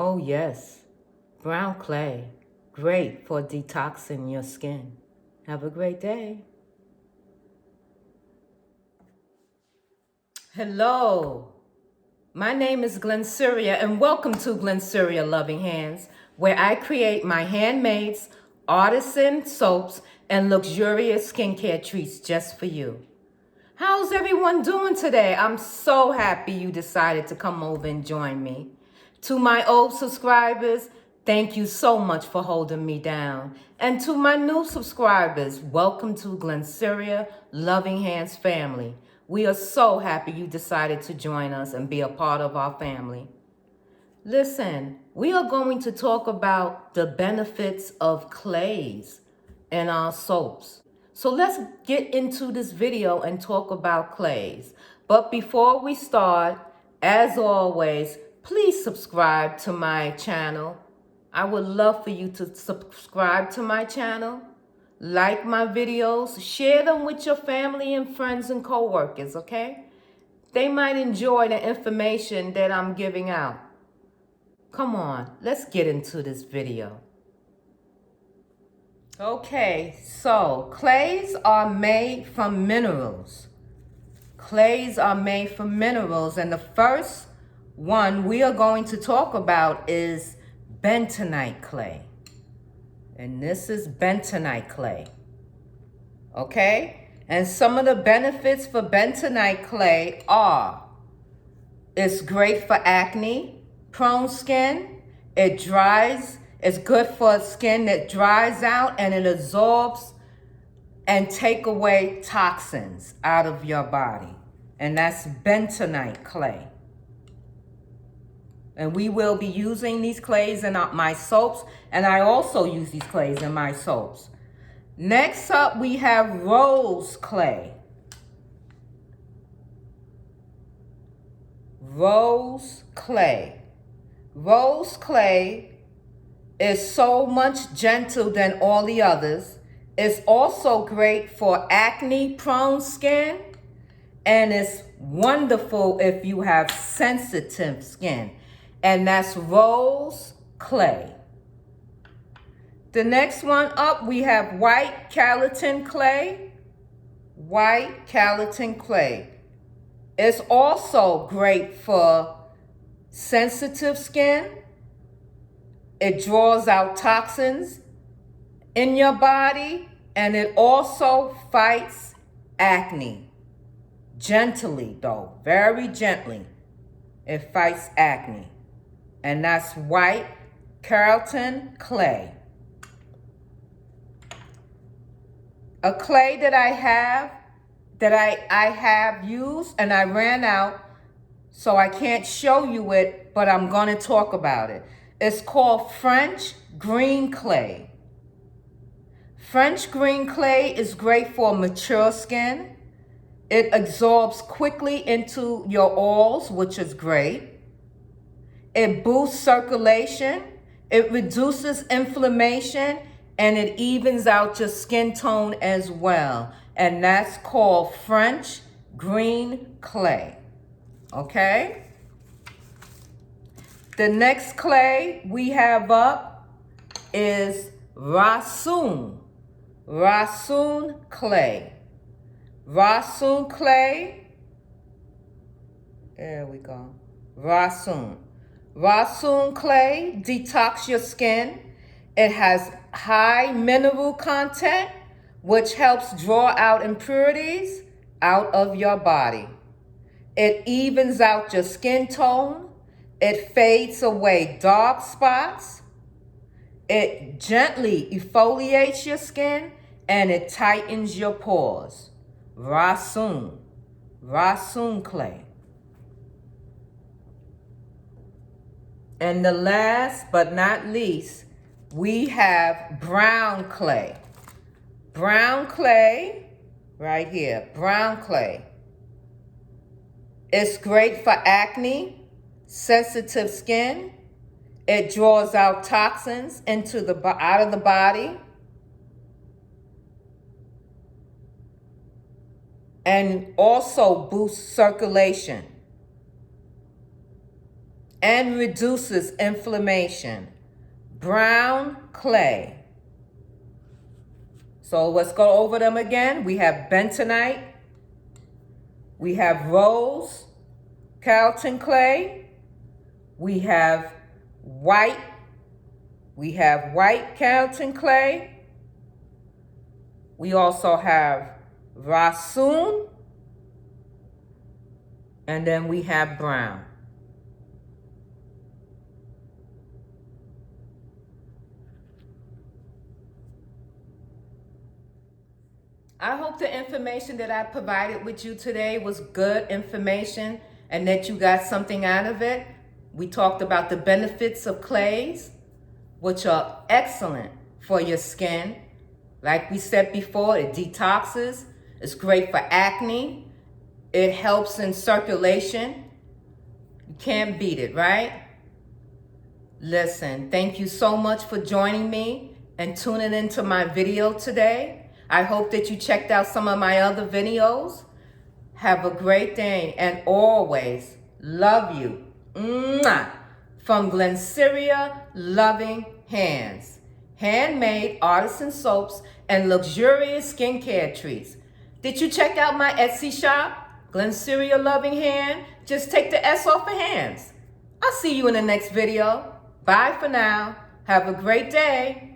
Oh yes, brown clay, great for detoxing your skin. Have a great day. Hello, my name is Glennceria and welcome to Glennceria Loving Hands, where I create my handmaids, artisan soaps, and luxurious skincare treats just for you. How's everyone doing today? I'm so happy you decided to come over and join me. To my old subscribers, thank you so much for holding me down. And to my new subscribers, welcome to Glennceria Loving Hands family. We are so happy you decided to join us and be a part of our family. Listen, we are going to talk about the benefits of clays in our soaps. So let's get into this video and talk about clays. But before we start, as always, please subscribe to my channel. I would love for you to subscribe to my channel, like my videos, share them with your family and friends and co-workers, okay? They might enjoy the information that I'm giving out. Come on, let's get into this video. Okay, so clays are made from minerals. Clays are made from minerals, and the first one we are going to talk about is bentonite clay. And this is bentonite clay. Okay? And some of the benefits for bentonite clay are: it's great for acne prone skin. It dries. It's good for skin that dries out, and it absorbs and take away toxins out of your body. And that's bentonite clay. And we will be using these clays in my soaps, and I also use these clays in my soaps. Next up, we have rose clay. Rose clay. Rose clay is so much gentle than all the others. It's also great for acne prone skin, and it's wonderful if you have sensitive skin. And that's rose clay. The next one up, we have white Kaolin clay. White Kaolin clay. It's also great for sensitive skin. It draws out toxins in your body, and it also fights acne. Gently though, very gently. It fights acne. And that's white Kaolin clay. A clay that I have used, and I ran out, so I can't show you it, but I'm going to talk about it. It's called French green clay. French green clay is great for mature skin. It absorbs quickly into your oils, which is great. It boosts circulation. It reduces inflammation, and it evens out your skin tone as well. And that's called French green clay. Okay? The next clay we have up is Rhassoul. Rhassoul Clay. Rhassoul Clay. There we go. Rhassoul. Rhassoul Clay detox your skin. It has high mineral content, which helps draw out impurities out of your body. It evens out your skin tone. It fades away dark spots. It gently exfoliates your skin, and it tightens your pores. Rhassoul. Rhassoul Clay. And the last but not least, we have brown clay. Brown clay, right here, brown clay. It's great for acne, sensitive skin. It draws out toxins out of the body. And also boosts circulation. and reduces inflammation. Brown clay. So let's go over them again. We have bentonite. We have rose Kaolin clay. We have white Kaolin clay. We also have Rhassoul, and then we have brown. I hope the information that I provided with you today was good information and that you got something out of it. We talked about the benefits of clays, which are excellent for your skin. Like we said before, it detoxes. It's great for acne. It helps in circulation. You can't beat it, right? Listen, thank you so much for joining me and tuning into my video today. I hope that you checked out some of my other videos. Have a great day and always love you. Mwah! From Glennceria Loving Hands. Handmade artisan soaps and luxurious skincare treats. Did you check out my Etsy shop? Glennceria Loving Hand? Just take the S off of hands. I'll see you in the next video. Bye for now. Have a great day.